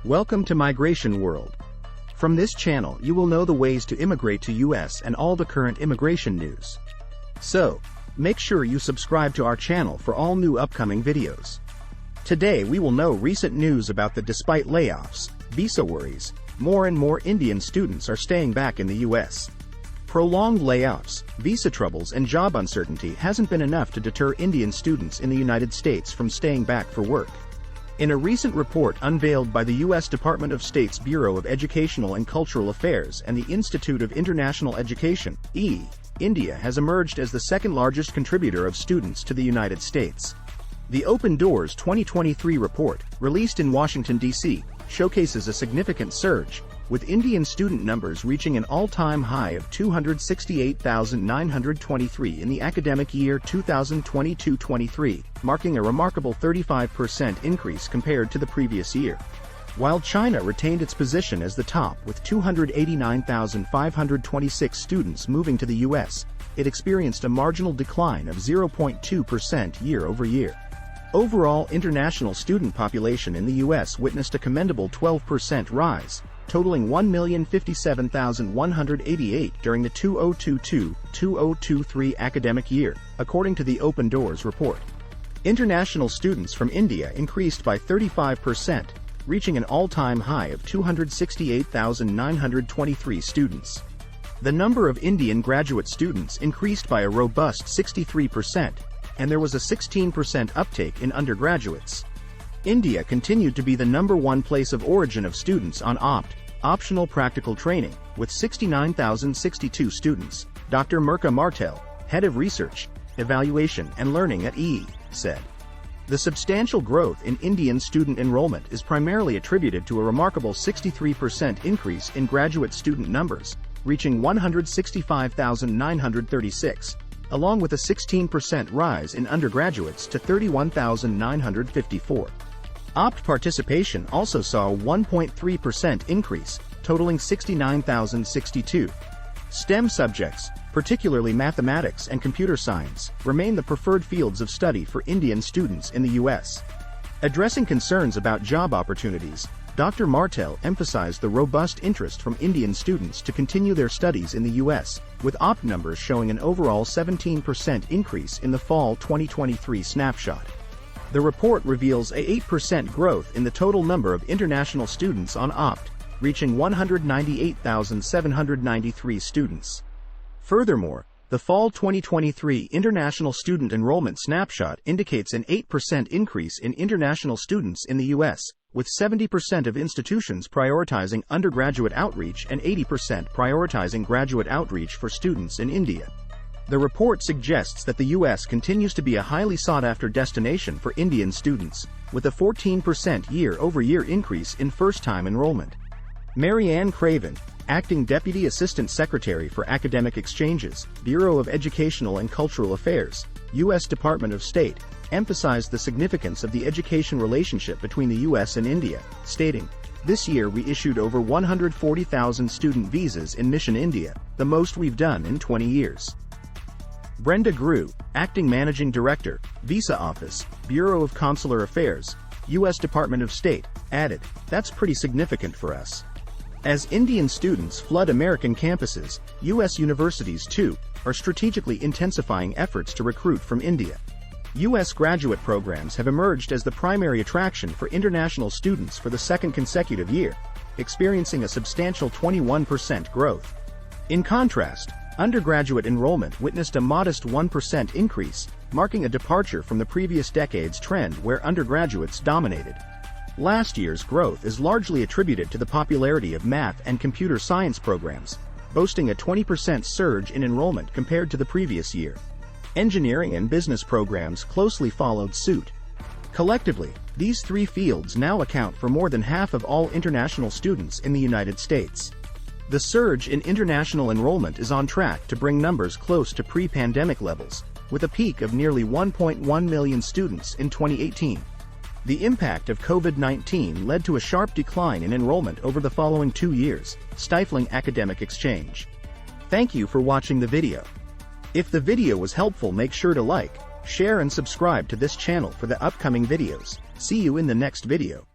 Welcome to Migration World. From this channel you will know the ways to immigrate to US and all the current immigration news. So, make sure you subscribe to our channel for all new upcoming videos. Today we will know recent news about the despite layoffs, visa worries, more and more Indian students are staying back in the US. Prolonged layoffs, visa troubles and job uncertainty hasn't been enough to deter Indian students in the United States from staying back for work. In a recent report unveiled by the U.S. Department of State's Bureau of Educational and Cultural Affairs and the Institute of International Education, (IE), India has emerged as the second-largest contributor of students to the United States. The Open Doors 2023 report, released in Washington, D.C., showcases a significant surge, with Indian student numbers reaching an all-time high of 268,923 in the academic year 2022-23, marking a remarkable 35% increase compared to the previous year. While China retained its position as the top with 289,526 students moving to the U.S., it experienced a marginal decline of 0.2% year-over-year. Overall international student population in the U.S. witnessed a commendable 12% rise, totaling 1,057,188 during the 2022-2023 academic year, according to the Open Doors report. International students from India increased by 35%, reaching an all-time high of 268,923 students. The number of Indian graduate students increased by a robust 63%, and there was a 16% uptake in undergraduates. India continued to be the #1 place of origin of students on optional practical training, with 69,062 students, Dr. Murka Martel, head of research, evaluation and learning at IE, said. The substantial growth in Indian student enrollment is primarily attributed to a remarkable 63% increase in graduate student numbers, reaching 165,936, along with a 16% rise in undergraduates to 31,954. Opt participation also saw a 1.3% increase, totaling 69,062. STEM subjects, particularly mathematics and computer science, remain the preferred fields of study for Indian students in the U.S. Addressing concerns about job opportunities, Dr. Martel emphasized the robust interest from Indian students to continue their studies in the U.S., with Opt numbers showing an overall 17% increase in the fall 2023 snapshot. The report reveals a 8% growth in the total number of international students on Opt, reaching 198,793 students. Furthermore, the fall 2023 international student enrollment snapshot indicates an 8% increase in international students in the U.S., with 70% of institutions prioritizing undergraduate outreach and 80% prioritizing graduate outreach for students in India. The report suggests that the U.S. continues to be a highly sought-after destination for Indian students, with a 14% year-over-year increase in first-time enrollment. Marianne Craven, Acting Deputy Assistant Secretary for Academic Exchanges, Bureau of Educational and Cultural Affairs, U.S. Department of State, emphasized the significance of the education relationship between the U.S. and India, stating, "This year we issued over 140,000 student visas in Mission India, the most we've done in 20 years. Brenda Grew, Acting Managing Director, Visa Office, Bureau of Consular Affairs, U.S. Department of State, added, "That's pretty significant for us." As Indian students flood American campuses, U.S. universities, too, are strategically intensifying efforts to recruit from India. U.S. graduate programs have emerged as the primary attraction for international students for the second consecutive year, experiencing a substantial 21% growth. In contrast, undergraduate enrollment witnessed a modest 1% increase, marking a departure from the previous decade's trend where undergraduates dominated. Last year's growth is largely attributed to the popularity of math and computer science programs, boasting a 20% surge in enrollment compared to the previous year. Engineering and business programs closely followed suit. Collectively, these three fields now account for more than half of all international students in the United States. The surge in international enrollment is on track to bring numbers close to pre-pandemic levels, with a peak of nearly 1.1 million students in 2018. The impact of COVID-19 led to a sharp decline in enrollment over the following 2 years, stifling academic exchange. Thank you for watching the video. If the video was helpful, make sure to like, share and subscribe to this channel for the upcoming videos. See you in the next video.